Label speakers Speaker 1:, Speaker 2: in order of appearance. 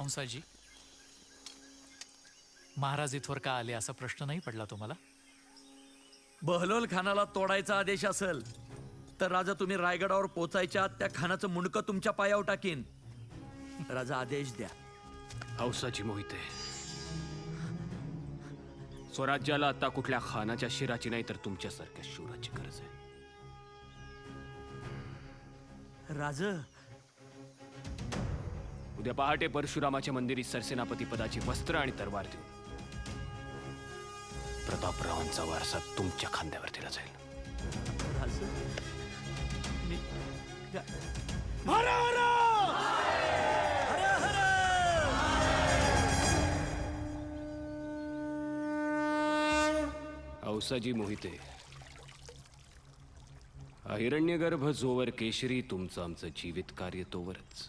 Speaker 1: हंसाजी, महाराज इथवर का आले असा प्रश्न नाही पडला तुम्हाला?
Speaker 2: बहलोल खानाला तोडायचा आदेश असेल तर राजा तुम्ही रायगडावर पोचायच्या त्या खानाचं मुंडकं तुमच्या पायावर टाकीन. राजा आदेश द्या.
Speaker 3: हौसाची मोहिते, स्वराज्याला आता कुठल्या खानाच्या शिराची नाही तर तुमच्यासारख्या शूराची गरज आहे.
Speaker 2: राज,
Speaker 3: उद्या पहाटे परशुरामाच्या मंदिरी सरसेनापती पदाची वस्त्र आणि तरवार देऊन प्रतापरावांचा वारसा तुमच्या खांद्यावर दिला जाईल.
Speaker 2: राज, मी
Speaker 3: हौसाजी मोहिते, हिरण्यगर्भ जोवर केशरी तुमचं आमचं जीवित कार्य तोवरच.